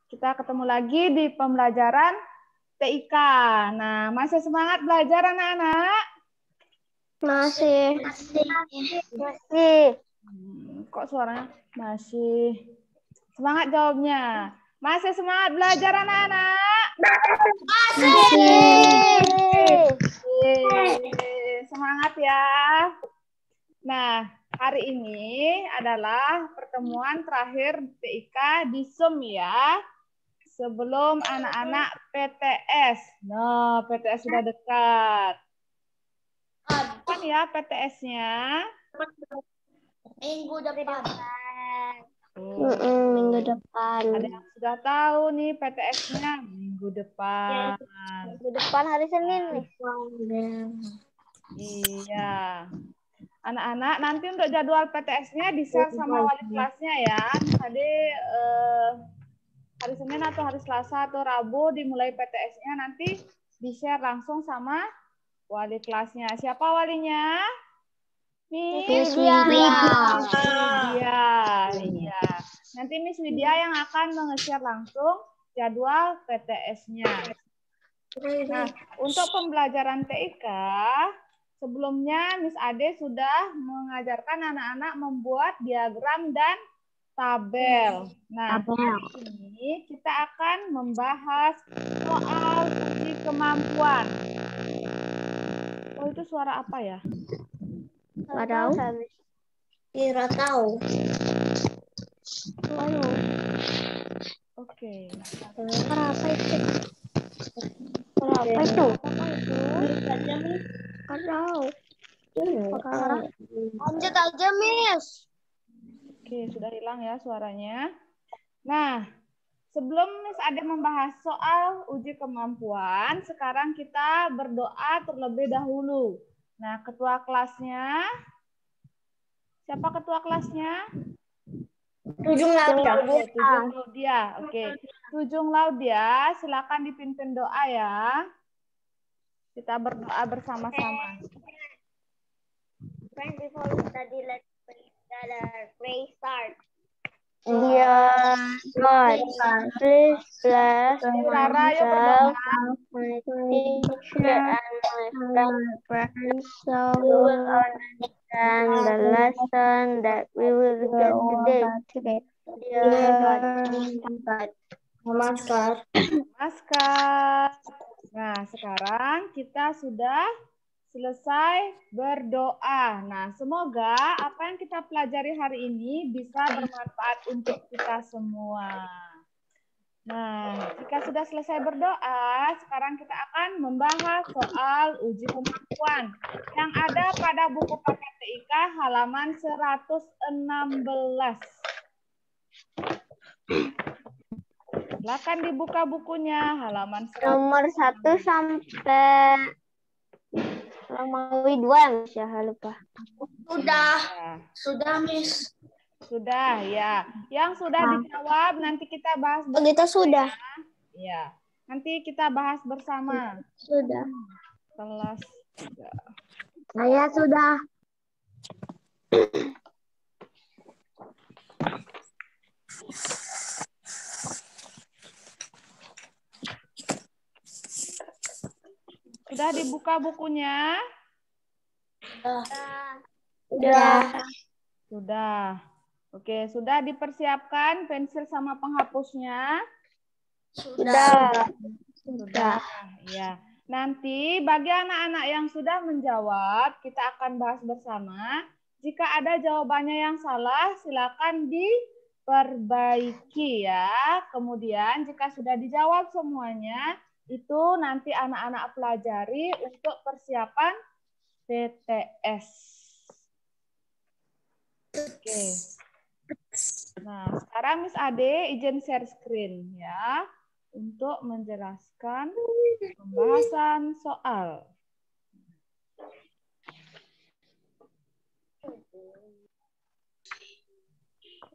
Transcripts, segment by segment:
Kita ketemu lagi di pembelajaran TIK. Nah, masih semangat belajar anak-anak? Masih. Kok suaranya masih? Semangat jawabnya. Masih semangat belajar anak-anak? Masih. Semangat ya. Nah, hari ini adalah pertemuan terakhir TIK di Zoom ya. Sebelum anak-anak PTS. Nah, PTS sudah dekat. Kapan ya PTS-nya? Minggu depan. Minggu depan. Ada yang sudah tahu nih PTS-nya minggu depan. Minggu depan hari Senin nih. Iya. Anak-anak nanti untuk jadwal PTS-nya di-share sama wali kelasnya ya. Tadi hari Senin atau hari Selasa atau Rabu dimulai PTS-nya, nanti di-share langsung sama wali kelasnya. Siapa walinya? Miss Widya. Iya. Nanti Miss Widya yang akan menge-share langsung jadwal PTS-nya. Nah, untuk pembelajaran TIK, sebelumnya Miss Ade sudah mengajarkan anak-anak membuat diagram dan tabel. Nah, hari ini kita akan membahas soal uji kemampuan. Oh, itu suara apa ya? Nggak tahu. Kira tahu. Oke. Apa itu? Apa itu? Nggak tahu. Lanjut aja, Miss. Oke, sudah hilang ya suaranya. Nah, sebelum Miss Ade membahas soal uji kemampuan, sekarang kita berdoa terlebih dahulu. Nah, ketua kelasnya, siapa ketua kelasnya? Tujung Laudia. Tujung Laudia. Oke. Tujung Laudia, silakan dipimpin doa ya. Kita berdoa bersama-sama. Friend, before we study, let's pray start. Dear God, please bless Rara, yuk berdoa. my teacher and my friends so we will understand the lesson that we will get today. Dear God. Namaskar. Namaskar. Nah, sekarang kita sudah selesai berdoa. Nah, semoga apa yang kita pelajari hari ini bisa bermanfaat untuk kita semua. Nah, jika sudah selesai berdoa, sekarang kita akan membahas soal uji kemampuan yang ada pada buku paket TIK halaman 116. Silakan dibuka bukunya halaman 100. Nomor 1 sampai Romawi 2, Miss, ya, lupa. Sudah, Miss. Sudah, ya. Yang sudah dijawab nanti kita bahas bersama. Kita sudah. Ya. Nanti kita bahas bersama. Sudah. Kelas 3. Saya sudah. Sudah dibuka bukunya? Sudah. Sudah. Oke, sudah dipersiapkan pensil sama penghapusnya? Sudah. Sudah. Ya. Nanti bagi anak-anak yang sudah menjawab, kita akan bahas bersama. Jika ada jawabannya yang salah, silakan diperbaiki ya. Kemudian jika sudah dijawab semuanya, itu nanti anak-anak pelajari untuk persiapan PTS. Oke. Nah, sekarang Miss Ade izin share screen ya untuk menjelaskan pembahasan soal.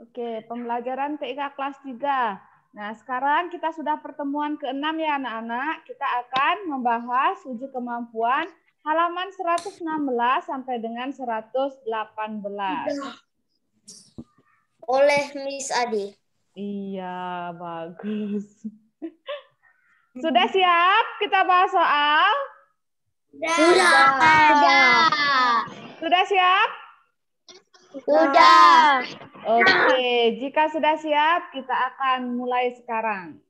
Oke, pembelajaran TIK kelas 3. Nah, sekarang kita sudah pertemuan ke-6 ya anak-anak. Kita akan membahas uji kemampuan halaman 116 sampai dengan 118. Oleh Miss Adi. Iya, bagus. Sudah siap kita bahas soal? Sudah siap? Sudah. Oke, jika sudah siap, kita akan mulai sekarang.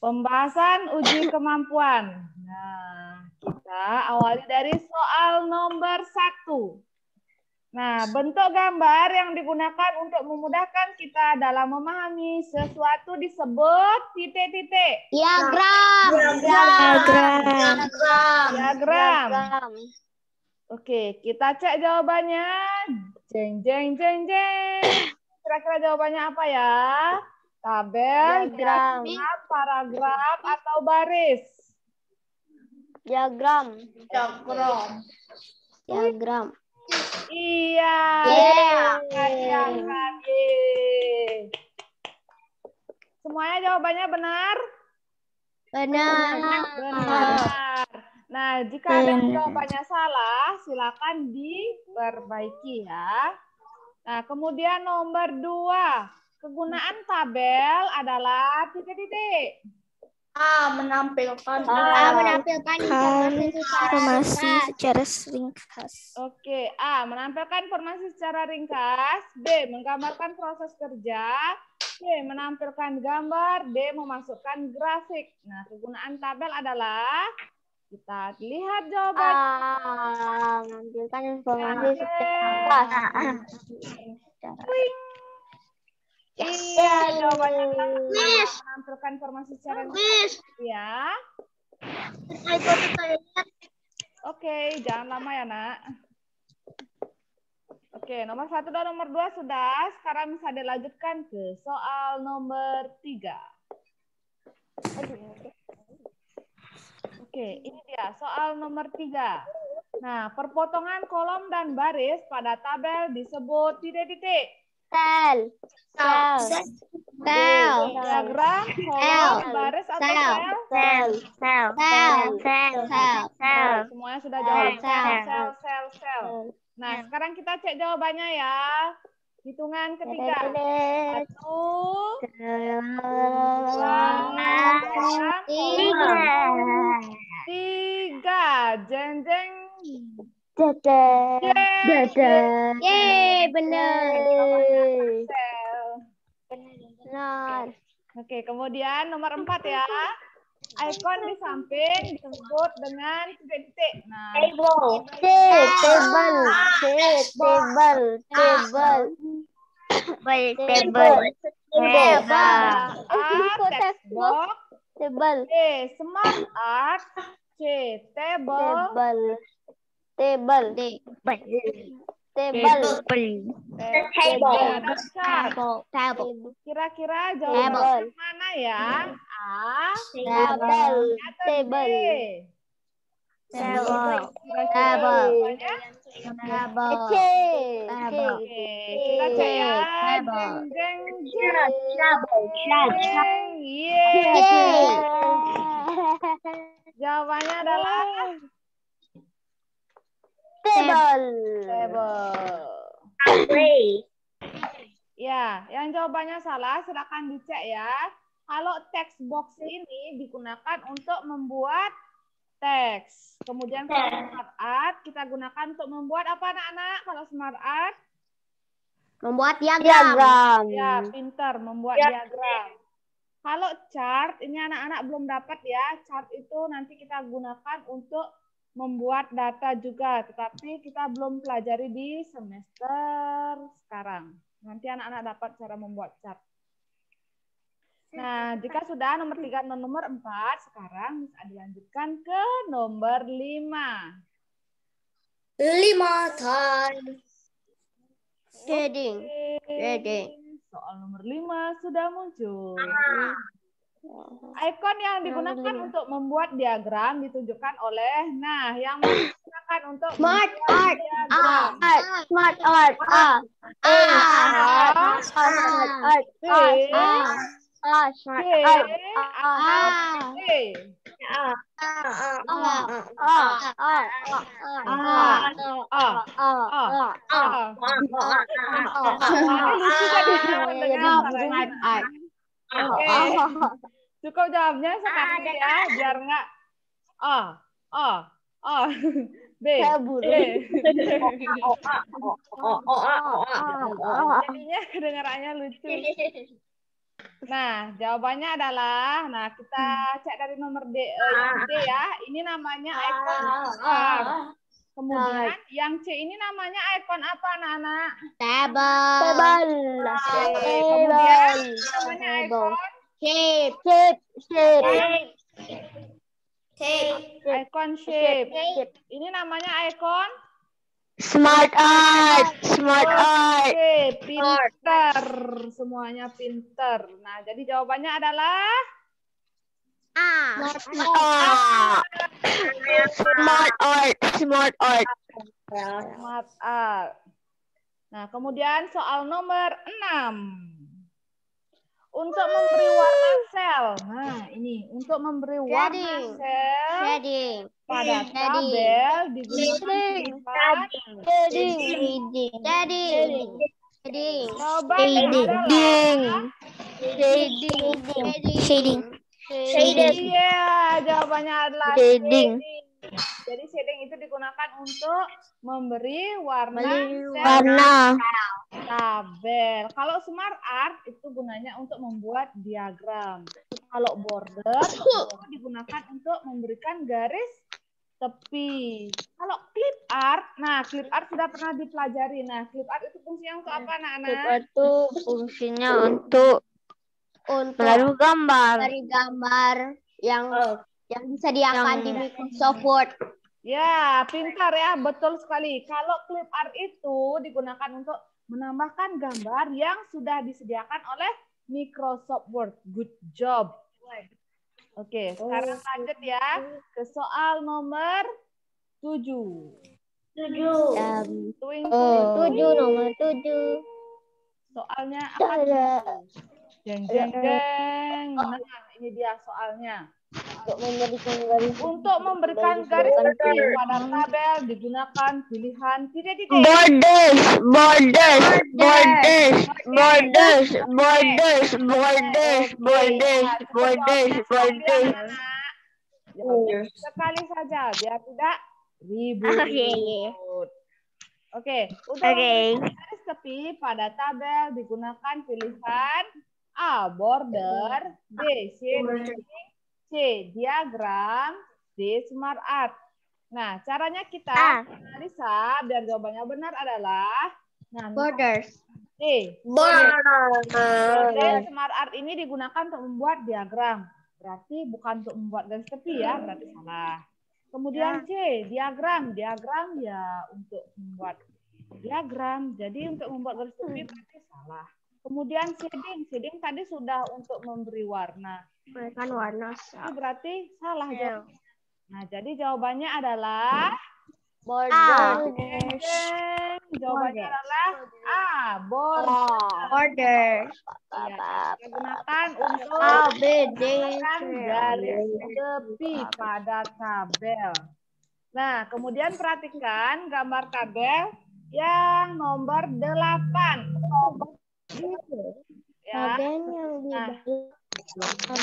Pembahasan uji kemampuan. Nah, kita awali dari soal nomor 1. Nah, bentuk gambar yang digunakan untuk memudahkan kita dalam memahami sesuatu disebut titik-titik. Diagram. Oke, kita cek jawabannya. Jeng, jeng, jeng, jeng. Kira-kira jawabannya apa ya? Tabel, Diagram. paragraf, atau baris? Diagram. Iya. Diagram. Semuanya jawabannya benar? Benar. Nah, jika ada jawabannya salah, silakan diperbaiki ya. Nah, kemudian nomor 2. Kegunaan tabel adalah titik-titik. Menampilkan informasi secara ringkas. Oke, A. Menampilkan informasi secara ringkas. B. Menggambarkan proses kerja. C. Menampilkan gambar. D. Memasukkan grafik. Nah, kegunaan tabel adalah, kita lihat jawabannya. menampilkan informasi secara Iya, jawabannya adalah menampilkan informasi secara ringkas. Ya. Oke, jangan lama ya, Nak. Oke, nomor 1 dan nomor 2 sudah. Sekarang bisa dilanjutkan ke soal nomor 3. Oke, ini dia soal nomor 3. Nah, perpotongan kolom dan baris pada tabel disebut titik-titik. sel. Diagram, kolom, baris, atau sel? Semuanya sudah jawab. Sel. Nah, sekarang kita cek jawabannya ya. Hitungan ketiga. 1, 2, 3. Jeng, jeng. Benar. Oke, kemudian nomor 4 ya. Ikon di samping disebut dengan titik-titik. Nah, textbox. B. Smart art. C. Table. Kira-kira jawaban mana ya? A. Table. Oke, kita cek ya. Jawabannya adalah Table. Ya, yang jawabannya salah silakan dicek ya. Kalau text box ini digunakan untuk membuat teks. Kemudian kalau smart art kita gunakan untuk membuat apa anak-anak? Kalau smart art? Membuat diagram. Ya, pintar membuat diagram. Kalau chart, ini anak-anak belum dapat ya. Chart itu nanti kita gunakan untuk membuat data juga, tetapi kita belum pelajari di semester sekarang. Nanti anak-anak dapat cara membuat chart. Nah, jika sudah nomor 3 dan nomor 4, sekarang bisa dilanjutkan ke nomor 5. 5 time. Reading. Soal nomor 5 sudah muncul. Ikon yang digunakan untuk membuat diagram ditunjukkan oleh, nah, yang digunakan untuk Smart art. diagram. Smart art. C, A, B. Ini lucu tadi mendengar suaranya. Oke, cukup jawabnya sekarang ya, biar nggak B. Jadinya kedengarannya lucu. Nah, jawabannya adalah, kita cek dari nomor D, yang D ya. Ini namanya ikon besar. Kemudian yang C ini namanya ikon apa, anak-anak? Table. Kemudian namanya ikon ikon shape. Ini namanya ikon Smart art. Oke, pinter. Semuanya pinter. Nah, jadi jawabannya adalah Smart art. Nah, kemudian soal nomor 6. Untuk memberi warna sel. Nah, ini untuk memberi warna sel pada tabel digunakan Shading. Iya, jawabannya adalah shading. Jadi shading itu digunakan untuk memberi warna tabel. Kalau smart art itu gunanya untuk membuat diagram. Kalau border itu digunakan untuk memberikan garis tepi. Kalau clip art, clip art sudah pernah dipelajari. Nah, clip art itu fungsinya untuk apa, anak-anak? Clip art itu fungsinya untuk menaruh gambar. Dari gambar yang disediakan di Microsoft Word. Ya, pintar ya, betul sekali. Kalau clip art itu digunakan untuk menambahkan gambar yang sudah disediakan oleh Microsoft Word. Good job. Oke, sekarang lanjut ya ke soal nomor 7. Nomor 7. Soalnya apa? Jeng. Nah, ini dia soalnya. Untuk memberikan garis tepi pada tabel digunakan pilihan titik-titik. Sekali saja biar tidak ribut. Oke, untuk memberikan garis tepi pada tabel digunakan pilihan A. Border, B. Shading, C. Diagram, D. Smart art. Nah, caranya kita analisa biar jawabannya benar adalah Borders. D. Smart art ini digunakan untuk membuat diagram. Berarti bukan untuk membuat garis tepi ya, berarti salah. Kemudian C. Diagram. Diagram ya untuk membuat diagram. Jadi untuk membuat garis tepi berarti salah. Kemudian shading. Shading tadi sudah untuk memberi warna. Berikan warna. Itu berarti salah jawabannya. Nah, jadi jawabannya adalah Borders. Jawabannya adalah A. Border. Ya, kita gunakan untuk menggunakan garis tepi pada tabel. Nah, kemudian perhatikan gambar tabel yang nomor 8. Ya. Nah,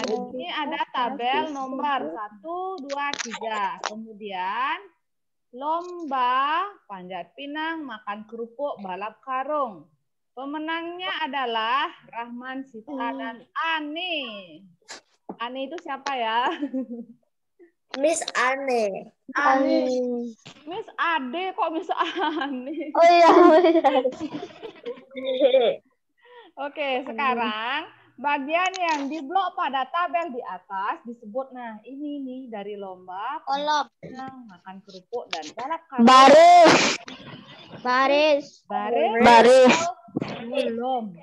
di sini ada tabel nomor 1, 2, 3. Kemudian lomba panjat pinang, makan kerupuk, balap karung. Pemenangnya adalah Rahman, Sita, dan Ani. Ani itu siapa ya? Miss Ane. Miss Ade kok Miss Ani? Oh iya. Oke, sekarang bagian yang diblok pada tabel di atas disebut, nah ini nih dari lomba Kolom. makan kerupuk dan balap karung. Baris. Belum.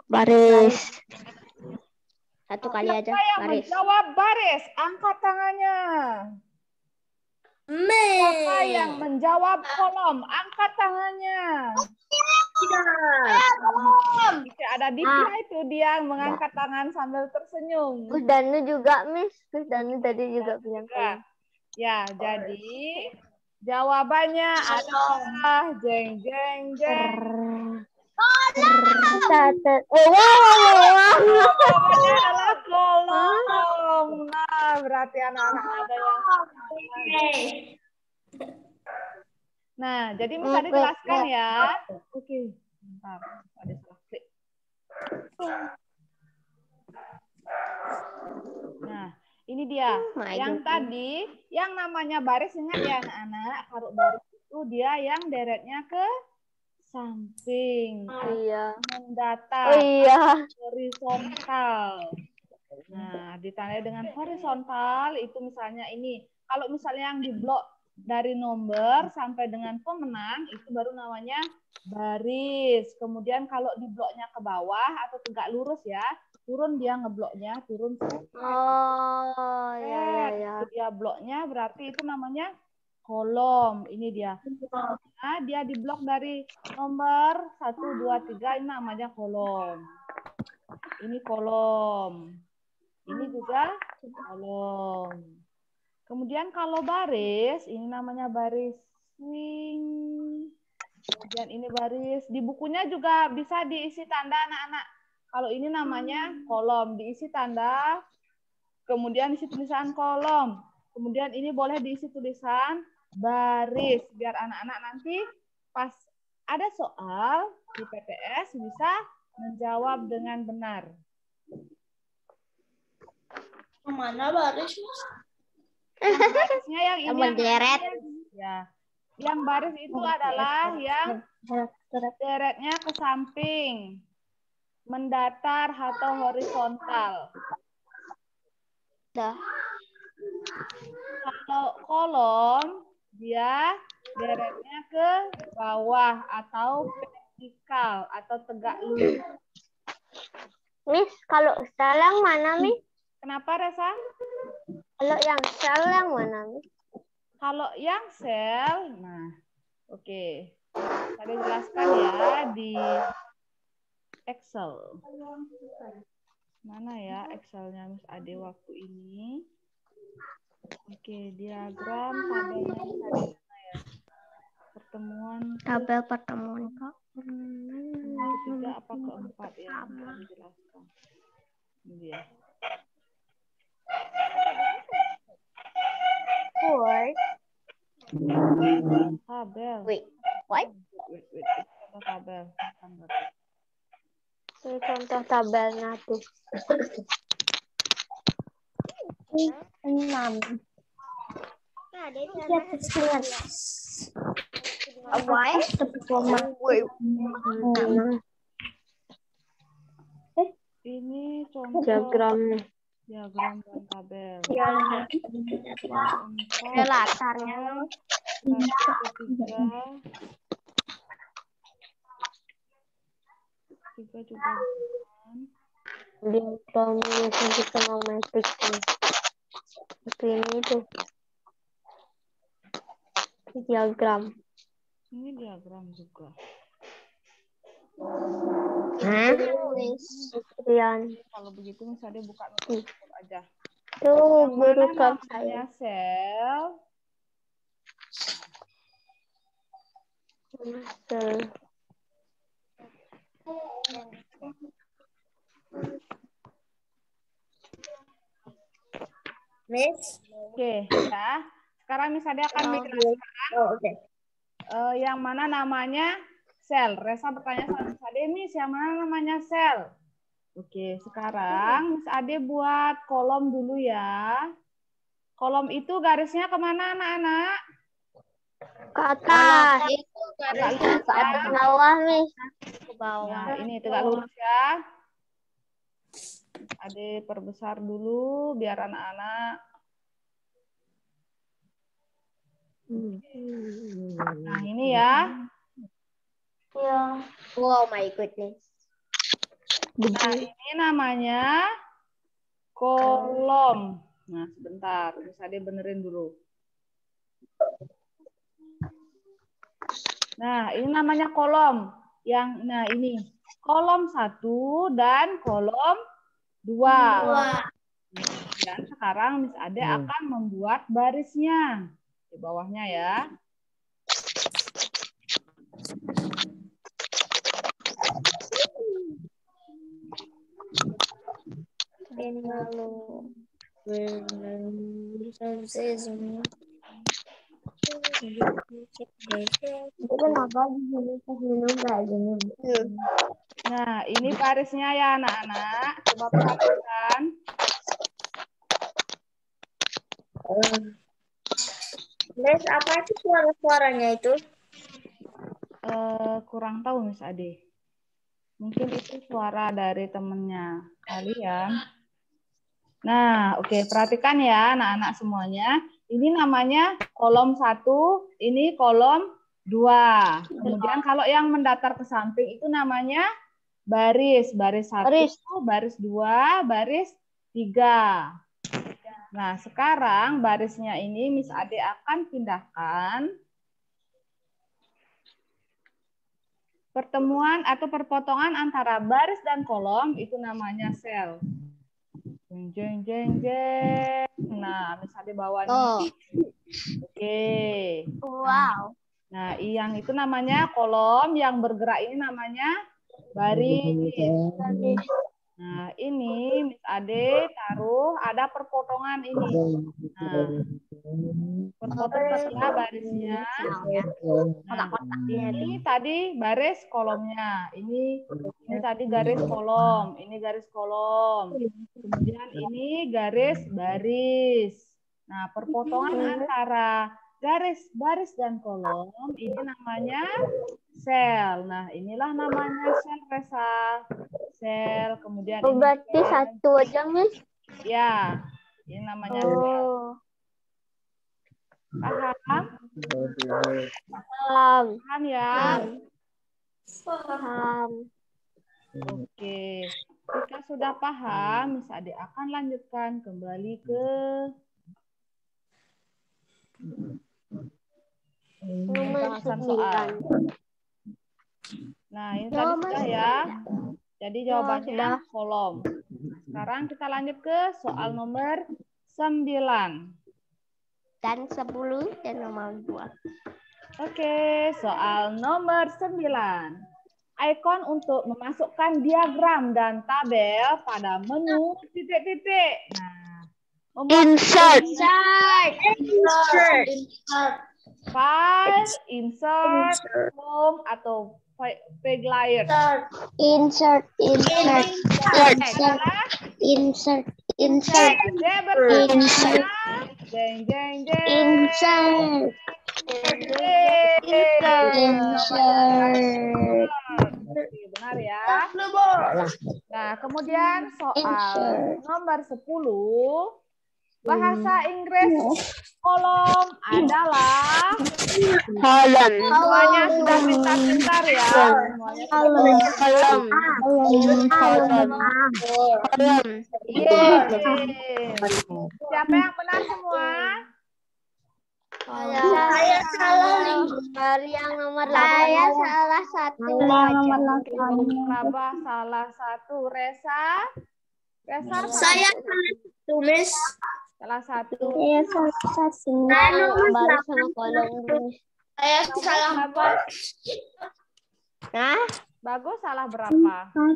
Baris. Satu kali aja. Siapa yang Baris. menjawab baris? Angkat tangannya. Siapa yang menjawab kolom? Angkat tangannya. Ada Dipra itu dia mengangkat tangan sambil tersenyum. Gus Danu juga, Miss. Gus Danu tadi juga bilang kolom. Ya, jadi jawabannya adalah jeng jeng jeng. Jawabannya adalah kolom. Nah, berarti anak-anak ada yang. Nah, jadi bisa dijelaskan ya. Oke, bentar. Ada salah klik. Nah, ini dia. Yang tadi, yang namanya baris, ingat ya anak-anak, kalau baris itu dia yang deretnya ke samping. Iya. Mendatar. Iya. Horizontal. Nah, ditandai dengan horizontal itu misalnya ini. Kalau misalnya yang di blok dari nomor sampai dengan pemenang itu baru namanya baris. Kemudian kalau di bloknya ke bawah atau tegak lurus ya, turun dia ngebloknya, turun. Oh, ya. Dia bloknya berarti itu namanya kolom. Ini dia. Nah, dia di blok dari nomor 1, 2, 3 ini namanya kolom. Ini kolom. Ini juga kolom. Kemudian kalau baris, ini namanya baris swing. Kemudian ini baris. Di bukunya juga bisa diisi tanda anak-anak. Kalau ini namanya kolom, diisi tanda. Kemudian isi tulisan kolom. Kemudian ini boleh diisi tulisan baris. Biar anak-anak nanti pas ada soal di PTS bisa menjawab dengan benar. Mana baris? Yang barisnya yang ini. Berderet. Ya. Yang baris itu adalah yang deretnya ke samping, mendatar atau horizontal. Kalau kolom, dia deretnya ke bawah atau vertikal atau tegak lurus. Miss, kalau sel yang mana, Miss? Kenapa, Resa? Kalau yang sel yang mana, Miss? Kalau yang sel, nah, oke. Saya jelaskan ya di Excel. Mana ya Excelnya Miss Ade waktu ini? Oke, diagram tabelnya Miss Ade mana ya? Pertemuan. Tabel pertemuan, Kak. Ketiga apa keempat ya? Menjelaskan. Ini dia. Tabel. Wait, what? Wait. Contoh tabel. Ini contoh tabelnya tuh. 6. Ini contoh Diagram dan tabel. Latarnya. Tiga juga. diagram trigonometrik seperti ini tuh. Diagram. Ini diagram juga. Sekian. Kalau begitu misalnya buka notes aja. Tuh guru kan saya sel. Miss. Oke, ya. Sekarang misalnya akan menjelaskan yang mana namanya sel. Resa bertanya sama Miss Ade, Miss, yang mana namanya sel? Oke, sekarang Miss Ade buat kolom dulu ya. Kolom itu garisnya kemana anak-anak? Ke atas. Itu garisnya ke atas bawah, Miss. ke bawah. Nah, ini tegak lurus ya. Ade perbesar dulu biar anak-anak. Nah, ini ya. Ya. Wow, my goodness. Nah, ini namanya kolom. Nah, sebentar. Bisa dia benerin dulu. Nah, ini namanya kolom. nah ini kolom 1 dan kolom 2. Dan sekarang Miss Ade akan membuat barisnya di bawahnya ya. Nah, ini barisnya ya anak-anak. Coba perhatikan. Miss, apa itu suara-suaranya itu? Kurang tahu Miss Ade. Mungkin itu suara dari temennya kalian. Nah, oke, perhatikan ya anak-anak semuanya. Ini namanya kolom 1, ini kolom 2. Kemudian kalau yang mendatar ke samping itu namanya baris. Baris 1, baris 2, baris 3. Nah, sekarang barisnya ini Miss Ade akan pindahkan. Pertemuan atau perpotongan antara baris dan kolom itu namanya sel. Jeng, jeng, jeng, jeng. Nah, Miss Ade bawa nih. Oke. Wow. Nah, yang itu namanya kolom, yang bergerak ini namanya baris. Nah, ini Miss Ade taruh ada perpotongan ini. Nah, perpotongan barisnya. Nah, ini tadi baris kolomnya. Ini tadi garis kolom. Ini garis kolom. Kemudian ini garis baris. Nah, perpotongan antara garis baris dan kolom ini namanya sel. Nah, inilah namanya sel, Resa. Sel, kemudian ini berarti satu aja, Miss? Ya, ini namanya sel. Paham? Paham ya? Paham. Oke. Jika sudah paham, Miss Ade akan lanjutkan kembali ke pembahasan soal. Nah, ini tadi sudah ya. Jadi jawabannya kolom. Sekarang kita lanjut ke soal nomor 9. Dan 10 dan nomor 2. Oke, soal nomor 9. Ikon untuk memasukkan diagram dan tabel pada menu titik-titik. Nah, Insert. File, insert, home, atau page layer. Insert. Jeng, jeng, jeng. Insert. Benar ya. Nah, kemudian soal nomor 10. Bahasa Inggris kolom adalah semuanya sudah pintar-pintar ya. Kolom. Siapa yang benar semua? Saya salah yang nomor 8. Saya salah satu. Rabah salah satu. Resa Saya salah satu, Miss. salah satu. Saya salah satu. Baris sama kolom. Saya salah 4. Nah, Bagus salah berapa? 1.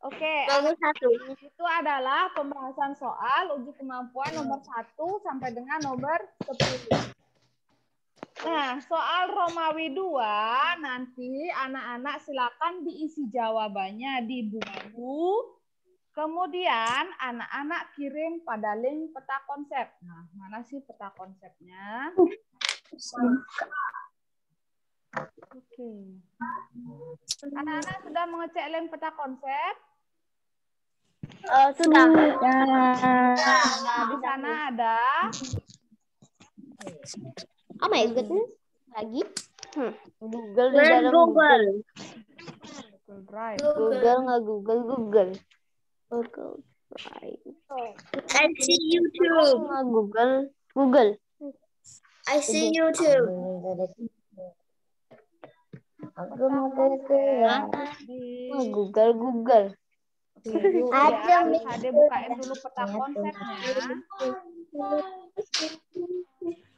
Oke. Bagus 1. Itu adalah pembahasan soal uji kemampuan nomor 1 sampai dengan nomor 10. Nah, soal Romawi 2 nanti anak-anak silakan diisi jawabannya di buku. Kemudian anak-anak kirim pada link peta konsep. Nah, mana sih peta konsepnya? Oke. Anak-anak sudah mengecek link peta konsep? Sudah. Nah, di sana ada Oh my goodness. Lagi? Google di dalam Google. Google Drive. Google nggak Google. Google Drive. I see YouTube. Nggak Google. I see you too. Aku mau Google. Ada Miss Ade bukain dulu peta konsepnya.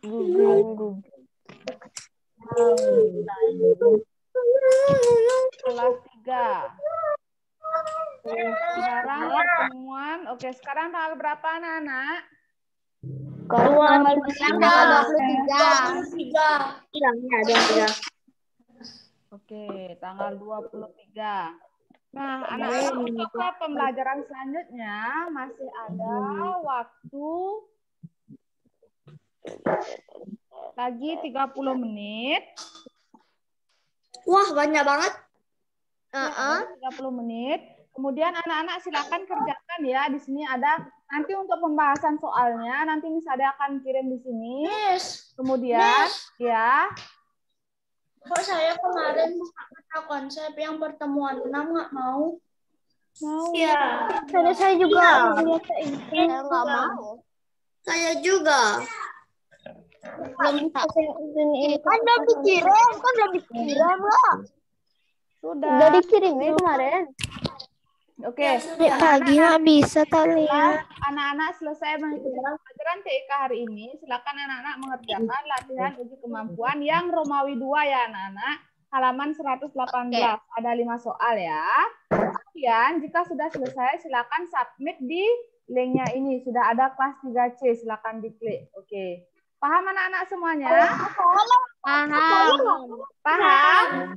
Google. Kelas 3. Sekarang pertemuan. Oke, sekarang tanggal berapa anak-anak? Tanggal 23. Oke, tanggal 23. Nah, anak-anak untuk ke pembelajaran selanjutnya masih ada waktu lagi 30 menit. Wah, banyak banget. 30 menit. Kemudian anak-anak silakan kerjakan ya. Di sini ada nanti untuk pembahasan soalnya. Nanti Miss Ade akan kirim di sini. Kemudian ya. Kok saya kemarin buka konsep yang pertemuan 6 nggak mau? Mau. Ya. Saya juga. Saya nggak mau. Saya juga. Belum bisa. Kan udah dikirim lah. Sudah dikirimin kemarin. Oke. Lagi nggak bisa tali. Anak-anak selesai mengikuti pelajaran TIK hari ini, silakan anak-anak mengerjakan latihan uji kemampuan yang Romawi 2 ya anak-anak. Halaman 118. Ada 5 soal ya. Kemudian jika sudah selesai silakan submit di linknya ini. Sudah ada kelas 3C, silakan diklik. Oke. Paham anak-anak semuanya? Paham. Paham?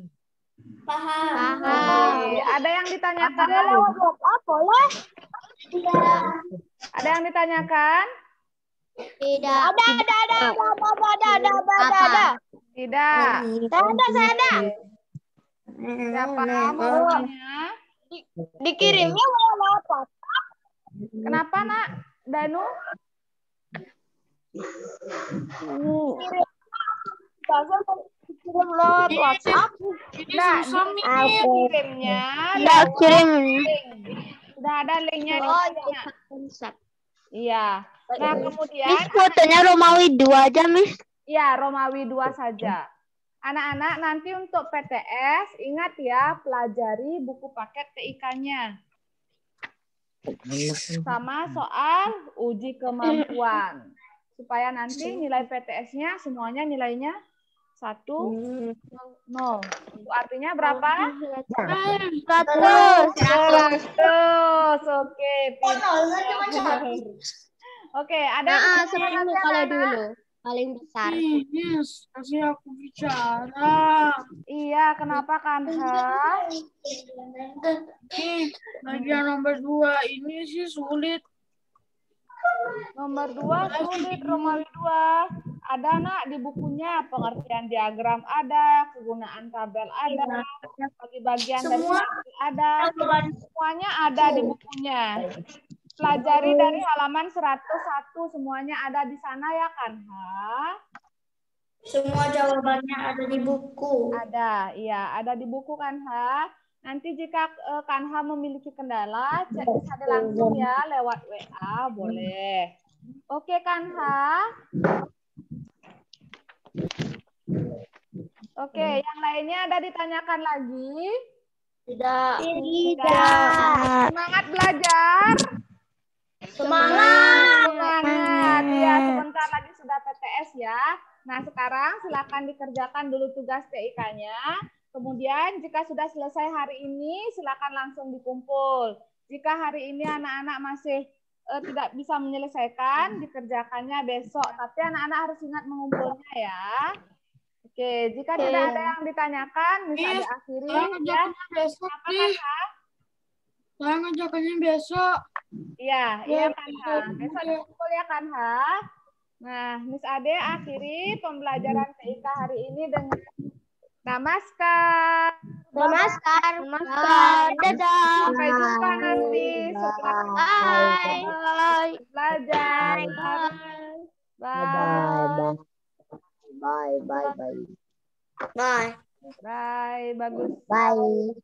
Paham. Oke. Ada yang ditanyakan? Ada yang ditanyakan? Tidak. Ada. Tidak. Saya ada. Tidak paham semuanya? Dikirimnya lewat apa? Kenapa nak? Danu? Kirim lewat WhatsApp. Nah, kirimnya kirim. sudah ada linknya di sana. Konsep. Iya. Nah, kemudian Miss fotonya Romawi 2 aja, Miss. ya Romawi 2 saja. Anak-anak nanti untuk PTS ingat ya pelajari buku paket TIK-nya. Sama soal uji kemampuan. Supaya nanti nilai PTS-nya semuanya nilainya 1, 0. Itu artinya berapa? 100. Oke. Oke, ada Sebelum kalau dulu paling besar. Yes, kasih aku bicara. Iya, kenapa Kanha? Bagian nomor 2 ini sih sulit. Nomor 2 sulit, Romawi 2. Ada nak di bukunya, pengertian diagram ada, kegunaan tabel ada, bagi-bagian dari tabel ada, semuanya ada di bukunya. Pelajari dari halaman 101, semuanya ada di sana ya Kanha? Semua jawabannya ada di buku. Ada, iya, ada di buku Kanha. Nanti jika Kanha memiliki kendala, cek bisa langsung ya lewat WA, boleh. Oke Kanha. Oke, yang lainnya ada ditanyakan lagi? Tidak. Semangat belajar. Semangat. Ya, sebentar lagi sudah PTS ya. Nah, sekarang silakan dikerjakan dulu tugas TIK-nya. Kemudian jika sudah selesai hari ini, silakan langsung dikumpul. Jika hari ini anak-anak masih tidak bisa menyelesaikan, dikerjakannya besok. Tapi anak-anak harus ingat mengumpulnya ya. Oke, jika tidak ada yang ditanyakan, bisa diakhiri ya. Besok Apa nih. Kanha? Saya ngajakannya besok. Iya, iya Kanha. Besok dikumpul ya Kanha. Nah, Miss Ade akhiri pembelajaran TIK hari ini dengan namaskar. Namaskar. Dadah. Sampai jumpa nanti setelah belajar. Bye. Bye. Bye. Bagus. Bye.